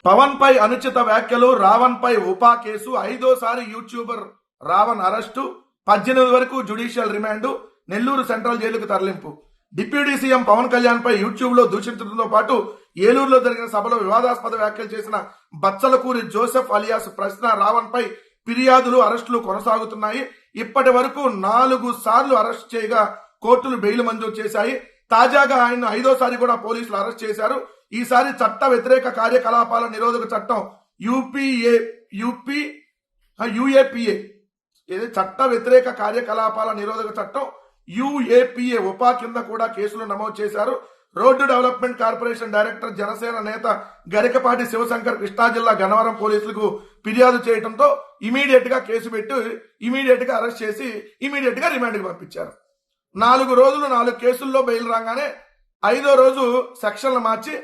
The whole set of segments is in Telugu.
పవన్ పై అనుచిత వ్యాఖ్యలు, రావణ్ పై ఉపా కేసు, 5వ యూట్యూబర్ రావణ్ అరెస్టు, 18 వరకు జ్యుడిషియల్ రిమాండ్, నెల్లూరు సెంట్రల్ జైలుకు తరలింపు. డిప్యూటీ సీఎం పవన్ కళ్యాణ్ పై యూట్యూబ్ లో దూషించడంతో పాటు ఏలూరులో జరిగిన సభలో వివాదాస్పద వ్యాఖ్యలు చేసిన బచ్చలకూరి జోసెఫ్ అలియాస్ ప్రశ్న రావణ్ పై ఫిర్యాదులు, అరెస్టులు కొనసాగుతున్నాయి. ఇప్పటి వరకు 4 సార్లు అరెస్ట్ చేయగా కోర్టులు బెయిల్ మంజూరు చేశాయి. తాజాగా ఆయన 5వసారి కూడా పోలీసులు అరెస్ట్ చేశారు. ఈసారి చట్ట వ్యతిరేక కార్యకలాపాల నిరోధక చట్టం యుఏపిఏ చట్ట వ్యతిరేక కార్యకలాపాల నిరోధక చట్టం యుఏపిఏ ఉపా కింద కూడా కేసులు నమోదు చేశారు. Road development corporation director, Janasena నేత గరికపాటి శివశంకర్ కృష్ణా జిల్లా గన్నవరం పోలీసులకు ఫిర్యాదు చేయడంతో ఇమీడియట్ గా కేసు పెట్టి ఇమీడియట్ గా అరెస్ట్ చేసి ఇమీడియట్ గా రిమాండ్ కి పంపించారు. 4 రోజులు 4 కేసుల్లో బెయిల్ రాగానే 5వ రోజు సెక్షన్లు మార్చి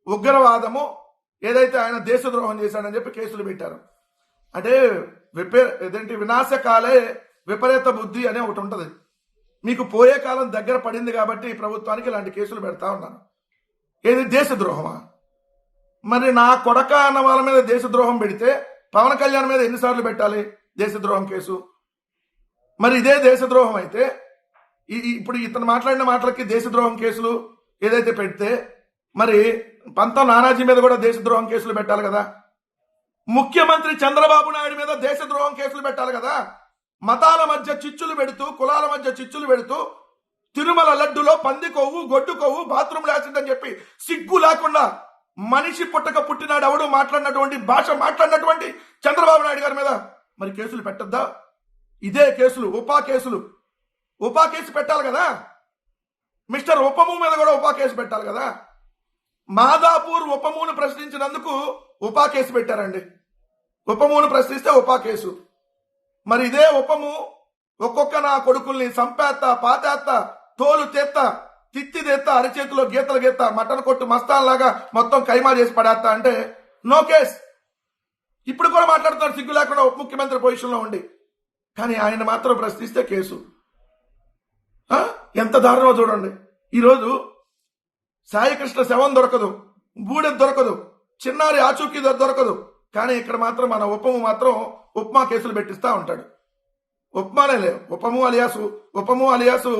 ఉగ్రవాదము ఏదైతే ఆయన దేశద్రోహం చేశాడని చెప్పి కేసులు పెట్టారు. అంటే వినాశకాలే విపరీత బుద్ధి అనే ఒకటి ఉంటది. మీకు పోయే కాలం దగ్గర పడింది కాబట్టి ప్రభుత్వానికి ఇలాంటి కేసులు పెడతా ఉన్నాను. ఏది దేశద్రోహమా? మరి నా కొడక అన్న వాళ్ళ మీద దేశద్రోహం పెడితే పవన్ కళ్యాణ్ మీద ఎన్నిసార్లు పెట్టాలి దేశద్రోహం కేసు? మరి ఇదే దేశద్రోహం అయితే ఇప్పుడు ఇతను మాట్లాడిన మాటలకి దేశద్రోహం కేసులు ఏదైతే పెడితే మరి పంతం నానాజీ మీద కూడా దేశద్రోహం కేసులు పెట్టాలి కదా. ముఖ్యమంత్రి చంద్రబాబు నాయుడు మీద దేశద్రోహం కేసులు పెట్టాలి కదా. మతాల మధ్య చిచ్చులు పెడుతూ, కులాల మధ్య చిచ్చులు పెడుతూ, తిరుమల లడ్డులో పంది కొవ్వు, గొడ్డు కొవ్వు, బాత్రూమ్ యాసిడ్ అని చెప్పి సిగ్గు లేకుండా మనిషి పుట్టినాడు ఎవడు మాట్లాడినటువంటి భాష మాట్లాడినటువంటి చంద్రబాబు నాయుడు గారి మీద మరి కేసులు పెట్టద్దా? ఇదే కేసులు ఉపా కేసు పెట్టాలి కదా. మిస్టర్ ఉపము మీద కూడా ఉపా కేసు పెట్టాలి కదా. మాదాపూర్ ఉపమును ప్రశ్నించినందుకు ఉపా కేసు పెట్టారండి. ఉపమును ప్రశ్నిస్తే ఉపా కేసు. మరి ఇదే ఉపము ఒక్కొక్క నా కొడుకుల్ని సంపేత్త, పాతేత్త, తోలు తెత్త, తిత్తి తెత్త, అరిచేతిలో గీతలు గీత, మటన్ కొట్టు మస్తాన్ లాగా మొత్తం కైమా చేసి పడేస్తా అంటే నో కేస్. ఇప్పుడు కూడా మాట్లాడుతున్నారు సిగ్గు లేకుండా ఉప ముఖ్యమంత్రి పొజిషన్లో ఉండి. కానీ ఆయన మాత్రం ప్రశ్నిస్తే కేసు. ఎంత దారుణమో చూడండి. ఈరోజు సాయికృష్ణ శవం దొరకదు, బూడె దొరకదు, చిన్నారి ఆచూకీ దొరకదు. కానీ ఇక్కడ మాత్రం మన ఉపము మాత్రం ఉప్మా కేసులు పెట్టిస్తా ఉంటాడు. ఉప్మానే లేవు, ఉపము అలియాసు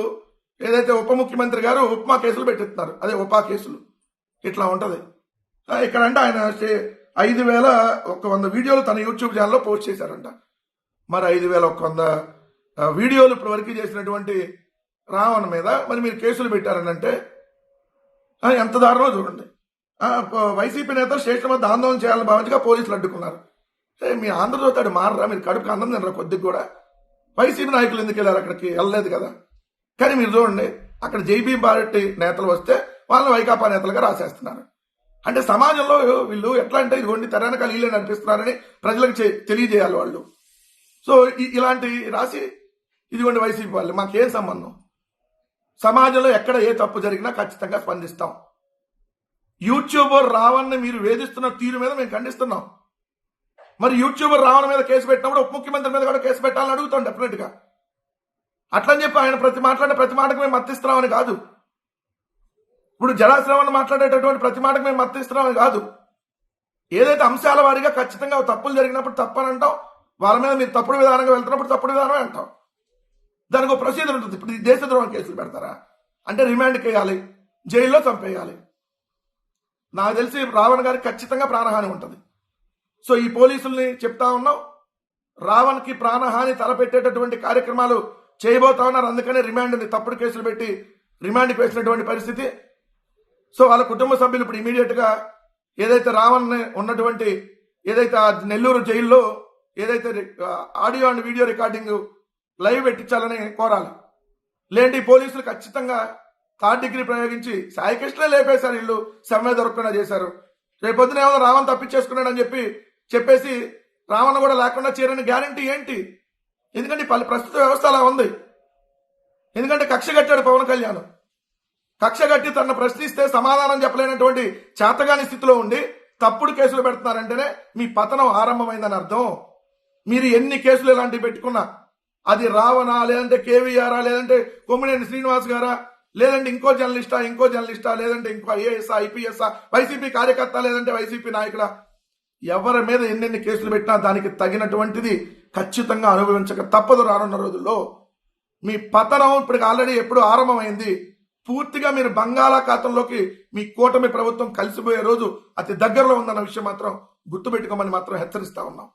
ఏదైతే ఉప ముఖ్యమంత్రి గారు ఉప్మా కేసులు పెట్టిస్తున్నారు, అదే ఉపా కేసులు. ఇట్లా ఉంటది ఇక్కడ. అంటే ఆయన 5,100 వీడియోలు తన యూట్యూబ్ ఛానల్లో పోస్ట్ చేశారంట. మరి 5,100 వీడియోలు ఇప్పటి వరకు చేసినటువంటి రావణ్ మీద మరి మీరు కేసులు పెట్టారనంటే ఎంత దారుణమో చూడండి. వైసీపీ నేత స్టేషన్ వద్ద ఆందోళన చేయాలని భావించగా పోలీసులు అడ్డుకున్నారు. మీ ఆంధ్రజ్యోతి మారరా? మీరు కడుపుకి అన్నం తినరా కొద్దిగా కూడా? వైసీపీ నాయకులు ఎందుకు వెళ్ళారు? అక్కడికి వెళ్ళలేదు కదా. కానీ మీరు చూడండి, అక్కడ జైబీ పార్టీ నేతలు వస్తే వాళ్ళని వైకాపా నేతలుగా రాసేస్తున్నారు. అంటే సమాజంలో వీళ్ళు ఎట్లా అంటే ఇదిగోండి తెరనకాల వీళ్ళే నడిపిస్తున్నారని ప్రజలకు తెలియజేయాలి వాళ్ళు. సో ఇలాంటి రాసి ఇదిగోండి వైసీపీ వాళ్ళు, మాకేం సంబంధం? సమాజంలో ఎక్కడ ఏ తప్పు జరిగినా ఖచ్చితంగా స్పందిస్తాం. యూట్యూబర్ రావణ్ని మీరు వేధిస్తున్న తీరు మీద మేము ఖండిస్తున్నాం. మరి యూట్యూబర్ రావణ్ మీద కేసు పెట్టినప్పుడు ఉప ముఖ్యమంత్రి మీద కూడా కేసు పెట్టాలని అడుగుతాం డెఫినెట్ గా. అట్లని చెప్పి ఆయన మాట్లాడే ప్రతి మాటకు మేము మద్దతిస్తున్నామని కాదు. ఇప్పుడు జలాశ్రవాన్ని మాట్లాడేటటువంటి ప్రతి మాటకు మేము మద్దతిస్తున్నామని కాదు. ఏదైతే అంశాల వారీగా ఖచ్చితంగా తప్పులు జరిగినప్పుడు తప్పని అంటాం, వాళ్ళ మీద మీరు తప్పుడు విధానంగా వెళ్తున్నప్పుడు తప్పుడు విధానమే అంటాం. దానికి ఒక ప్రొసీజర్ ఉంటుంది. ఇప్పుడు దేశద్రోహం కేసులు పెడతారా అంటే రిమాండ్కి వేయాలి, జైల్లో చంపేయాలి. నాకు తెలిసి రావణ్ గారికి ఖచ్చితంగా ప్రాణహాని ఉంటుంది. సో ఈ పోలీసుల్ని చెప్తా ఉన్నాం, రావణ్కి ప్రాణహాని తలపెట్టేటటువంటి కార్యక్రమాలు చేయబోతా ఉన్నారు. అందుకనే రిమాండ్ని తప్పుడు కేసులు పెట్టి రిమాండ్కి వేసినటువంటి పరిస్థితి. సో వాళ్ళ కుటుంబ సభ్యులు ఇప్పుడు ఇమీడియట్ గా ఏదైతే రావణ్ ఉన్నటువంటి ఏదైతే నెల్లూరు జైల్లో ఏదైతే audio and video recording live పెట్టించాలని కోరాలి. లేంటి పోలీసులు ఖచ్చితంగా 3rd డిగ్రీ ప్రయోగించి సాయికృష్ణే లేపేశారు. వీళ్ళు సమ్మె దొరకకుండా చేశారు. రేపొద్దున ఏమో రావణ్ తప్పించేసుకున్నాడని చెప్పేసి రావణ్ కూడా లేకుండా చేరని గ్యారంటీ ఏంటి? ఎందుకంటే ప్రస్తుత వ్యవస్థ అలా ఉంది. ఎందుకంటే కక్ష కట్టాడు పవన్ కళ్యాణ్. కక్ష కట్టి తనను ప్రశ్నిస్తే సమాధానం చెప్పలేనటువంటి చేతగాని స్థితిలో ఉండి తప్పుడు కేసులు పెడుతున్నారంటేనే మీ పతనం ఆరంభమైందని అర్థం. మీరు ఎన్ని కేసులు ఇలాంటివి పెట్టుకున్నా, అది రావణా, లేదంటే కేవీఆరా, లేదంటే కొమ్మినేని శ్రీనివాస్ గారా, లేదంటే ఇంకో జర్నలిస్టా లేదంటే ఇంకో ఐఏఎస్ ఐపీఎస్ వైసీపీ కార్యకర్త లేదంటే వైసీపీ నాయకుడా, ఎవరి మీద ఎన్నెన్ని కేసులు పెట్టినా దానికి తగినటువంటిది ఖచ్చితంగా అనుభవించక తప్పదు. రానున్న రోజుల్లో మీ పతనం ఇప్పటికి ఆల్రెడీ ఎప్పుడు ఆరంభమైంది. పూర్తిగా మీరు బంగాళాఖాతంలోకి మీ కూటమి ప్రభుత్వం కలిసిపోయే రోజు అతి దగ్గరలో ఉందన్న విషయం మాత్రం గుర్తుపెట్టుకోమని మాత్రం హెచ్చరిస్తా ఉన్నాం.